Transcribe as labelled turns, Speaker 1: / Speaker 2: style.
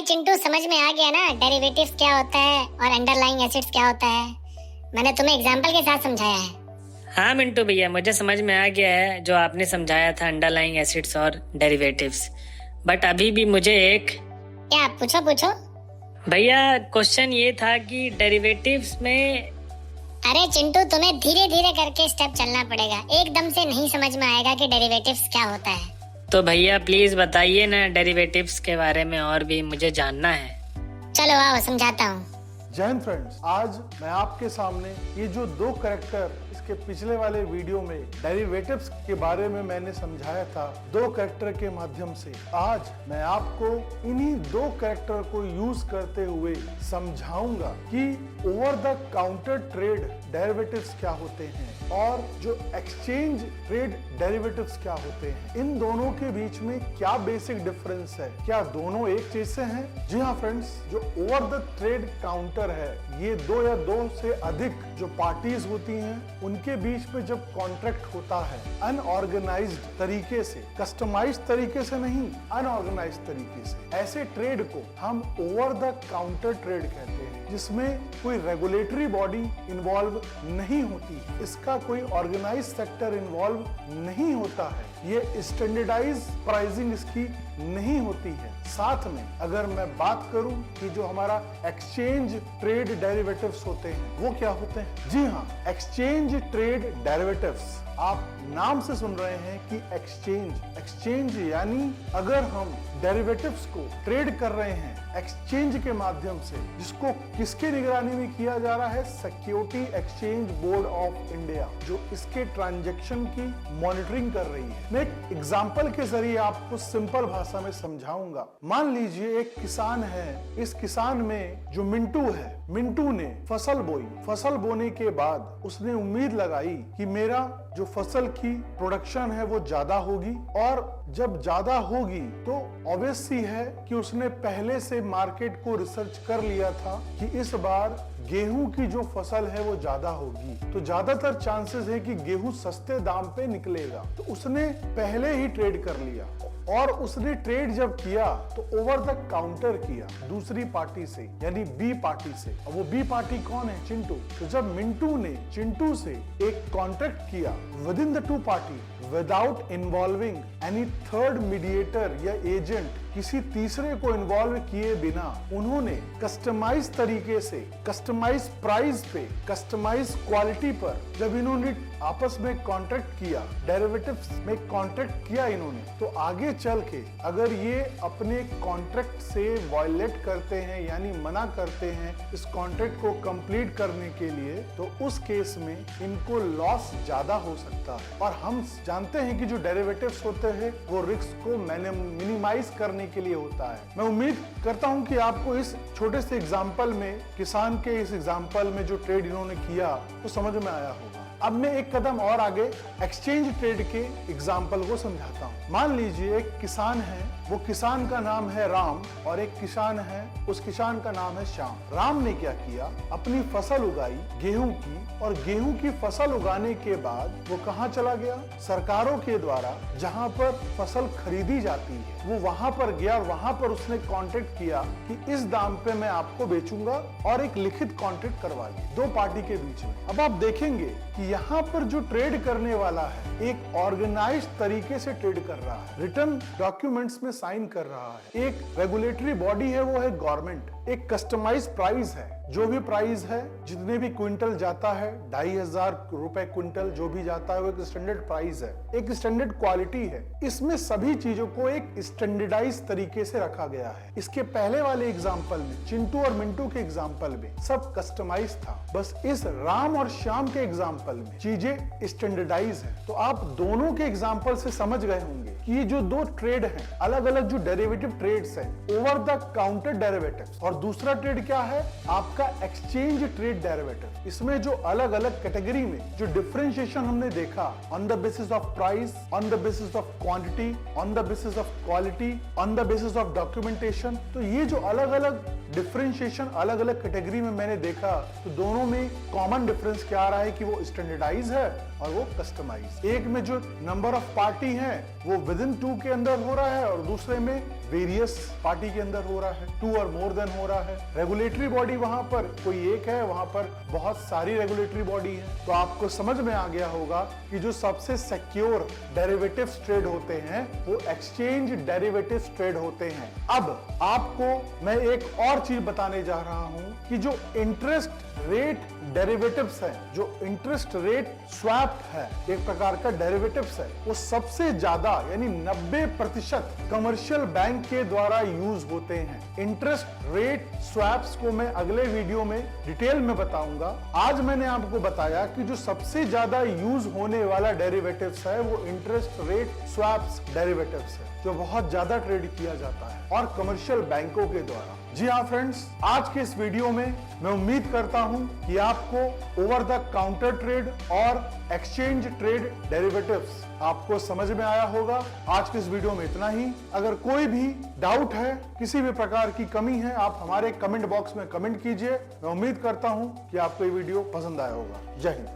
Speaker 1: चिंटू, समझ में आ गया ना डेरिवेटिव्स क्या होता है और अंडरलाइंग एसिड्स क्या होता है। मैंने तुम्हें एग्जांपल के साथ समझाया है।
Speaker 2: हाँ मिंटू भैया, मुझे समझ में आ गया है जो आपने समझाया था अंडरलाइंग एसिड्स और डेरिवेटिव्स। बट अभी भी मुझे एक
Speaker 1: क्या? पूछो पूछो।
Speaker 2: भैया क्वेश्चन ये था कि डेरिवेटिव्स में।
Speaker 1: अरे चिंटू, तुम्हें धीरे धीरे करके स्टेप चलना पड़ेगा, एकदम से नहीं समझ में आएगा कि डेरिवेटिव्स क्या होता है।
Speaker 2: तो भैया प्लीज बताइए ना डेरिवेटिव्स के बारे में, और भी मुझे जानना है।
Speaker 1: चलो आओ समझाता हूँ।
Speaker 3: जय हिंद फ्रेंड्स, आज मैं आपके सामने ये जो दो कैरेक्टर इसके पिछले वाले वीडियो में डेरिवेटिव्स के बारे में मैंने समझाया था, दो कैरेक्टर के माध्यम से आज मैं आपको इन्हीं दो कैरेक्टर को यूज करते हुए समझाऊंगा कि over the counter trade derivatives क्या होते हैं और जो एक्सचेंज ट्रेड डेरिवेटिव्स क्या होते हैं। इन दोनों के बीच में क्या बेसिक डिफरेंस है, क्या दोनों एक जैसे हैं? जी हाँ फ्रेंड्स, जो ओवर द ट्रेड काउंटर है, ये दो या दो से अधिक जो पार्टीज होती हैं उनके बीच में जब कॉन्ट्रैक्ट होता है अनऑर्गेनाइज्ड तरीके से, कस्टमाइज्ड तरीके से नहीं, अनऑर्गेनाइज्ड तरीके से, ऐसे ट्रेड को हम ओवर द काउंटर ट्रेड कहते हैं, जिसमें कोई रेगुलेटरी बॉडी इन्वॉल्व नहीं होती है, इसका कोई ऑर्गेनाइज सेक्टर इन्वॉल्व नहीं होता है, ये स्टैंडर्डाइज प्राइसिंग इसकी नहीं होती है। साथ में अगर मैं बात करूं कि जो हमारा एक्सचेंज ट्रेड डेरिवेटिव्स होते हैं वो क्या होते हैं? जी हाँ, एक्सचेंज ट्रेड डेरिवेटिव्स, आप नाम से सुन रहे हैं कि एक्सचेंज यानी अगर हम डेरिवेटिव्स को ट्रेड कर रहे हैं एक्सचेंज के माध्यम से, जिसको किसके निगरानी में किया जा रहा है? Security exchange board of India, जो इसके ट्रांजैक्शन की मॉनिटरिंग कर रही है। मैं एक एग्जांपल के जरिए आपको सिंपल भाषा में समझाऊंगा। मान लीजिए एक किसान है, इस किसान में जो मिंटू है, मिंटू ने फसल बोई। फसल बोने के बाद उसने उम्मीद लगाई कि मेरा जो फसल की प्रोडक्शन है वो ज्यादा होगी, और जब ज्यादा होगी तो ऑब्वियस ही है कि उसने पहले से मार्केट को रिसर्च कर लिया था कि इस बार गेहूं की जो फसल है वो ज्यादा होगी, तो ज्यादातर चांसेस है कि गेहूं सस्ते दाम पे निकलेगा, तो उसने पहले ही ट्रेड कर लिया। और उसने ट्रेड जब किया तो ओवर द काउंटर किया दूसरी पार्टी से, यानी बी पार्टी से। और वो बी पार्टी कौन है? चिंटू। तो जब मिंटू ने चिंटू से एक कॉन्ट्रैक्ट किया with in the two party without involving any third mediator या एजेंट, किसी तीसरे को इन्वॉल्व किए बिना उन्होंने कस्टमाइज तरीके से, कस्टमाइज प्राइस पे, कस्टमाइज क्वालिटी पर जब इन्होंने आपस में कॉन्ट्रैक्ट किया, डेरिवेटिव्स में कॉन्ट्रैक्ट किया इन्होंने, तो आगे चल के अगर ये अपने कॉन्ट्रैक्ट से वायलेट करते हैं यानी मना करते हैं इस कॉन्ट्रैक्ट को कंप्लीट करने के लिए, तो उस केस में इनको लॉस ज्यादा हो सकता है। और हम जानते हैं कि जो डेरिवेटिव्स होते हैं वो रिस्क को मिनिमाइज करने के लिए होता है। मैं उम्मीद करता हूं कि आपको इस छोटे से एग्जांपल में, किसान के इस एग्जांपल में जो ट्रेड इन्होंने किया वो समझ में आया होगा। अब मैं एक कदम और आगे एक्सचेंज ट्रेड के एग्जाम्पल को समझाता हूँ। मान लीजिए एक किसान है, वो किसान का नाम है राम, और एक किसान है, उस किसान का नाम है श्याम। राम ने क्या किया? अपनी फसल उगाई गेहूं की, और गेहूं की फसल उगाने के बाद वो कहाँ चला गया? सरकारों के द्वारा जहाँ पर फसल खरीदी जाती है वो वहां पर गया, और वहां पर उसने कॉन्ट्रैक्ट किया कि इस दाम पे मैं आपको बेचूंगा, और एक लिखित कॉन्ट्रैक्ट करवा लिया दो पार्टी के बीच में। अब आप देखेंगे कि यहाँ पर जो ट्रेड करने वाला है एक ऑर्गेनाइज्ड तरीके से ट्रेड कर रहा है, रिटर्न डॉक्यूमेंट्स में साइन कर रहा है, एक रेगुलेटरी बॉडी है वो है गवर्नमेंट, एक कस्टमाइज प्राइस है, जो भी प्राइस है, जितने भी क्विंटल जाता है, 2500 रुपए क्विंटल जो भी जाता है वो एक स्टैंडर्ड प्राइस है, एक स्टैंडर्ड क्वालिटी है। इसमें सभी चीजों को एक स्टैंडर्डाइज तरीके से रखा गया है। इसके पहले वाले एग्जाम्पल में, चिंटू और मिंटू के एग्जाम्पल में सब कस्टमाइज था, बस इस राम और श्याम के एग्जाम्पल में चीजें स्टैंडर्डाइज है। तो आप दोनों के एग्जाम्पल से समझ गए होंगे कि ये जो दो ट्रेड हैं, अलग अलग जो डेरिवेटिव ट्रेड्स हैं, ओवर द काउंटर डेरिवेटिव्स, और दूसरा ट्रेड क्या है? आपका एक्सचेंज ट्रेड डेरिवेटिव। इसमें जो अलग अलग कैटेगरी में जो डिफरेंशिएशन हमने देखा, on the basis of price, on the basis of quantity, on the basis of quality, on the basis of documentation, तो ये जो अलग अलग डिफरेंशिएशन अलग अलग कैटेगरी में मैंने देखा, तो दोनों में कॉमन डिफरेंस क्या आ रहा है कि वो स्टैंडर्डाइज है और वो कस्टमाइज। एक में जो नंबर ऑफ पार्टी है वो विद इन 2 के अंदर हो रहा है, और दूसरे में वेरियस पार्टी के अंदर हो रहा है, 2 और मोर देन हो रहा है। रेगुलेटरी बॉडी वहां पर कोई एक है, वहां पर बहुत सारी रेगुलेटरी बॉडी है। तो आपको समझ में आ गया होगा कि जो सबसे सिक्योर डेरिवेटिव्स ट्रेड होते हैं वो एक्सचेंज डेरिवेटिव्स ट्रेड होते हैं। अब आपको मैं एक और चीज बताने जा रहा हूं कि जो इंटरेस्ट रेट डेरिवेटिव्स है, जो इंटरेस्ट रेट स्वैप है, एक प्रकार का डेरिवेटिव्स है, वो सबसे ज्यादा यानी 90% कमर्शियल बैंक के द्वारा यूज होते हैं। इंटरेस्ट रेट स्वैप्स को मैं अगले वीडियो में डिटेल में बताऊंगा। आज मैंने आपको बताया कि जो सबसे ज्यादा यूज होने वाला डेरिवेटिव्स है वो इंटरेस्ट रेट स्वैप्स डेरिवेटिव्स है, जो बहुत ज्यादा ट्रेड किया जाता है और कमर्शियल बैंकों के द्वारा। जी हाँ फ्रेंड्स, आज के इस वीडियो में मैं उम्मीद करता हूं कि आपको ओवर द काउंटर ट्रेड और एक्सचेंज ट्रेड डेरिवेटिव्स आपको समझ में आया होगा। आज के इस वीडियो में इतना ही। अगर कोई भी डाउट है, किसी भी प्रकार की कमी है, आप हमारे कमेंट बॉक्स में कमेंट कीजिए। मैं उम्मीद करता हूं कि आपको ये वीडियो पसंद आया होगा। जय हिंद।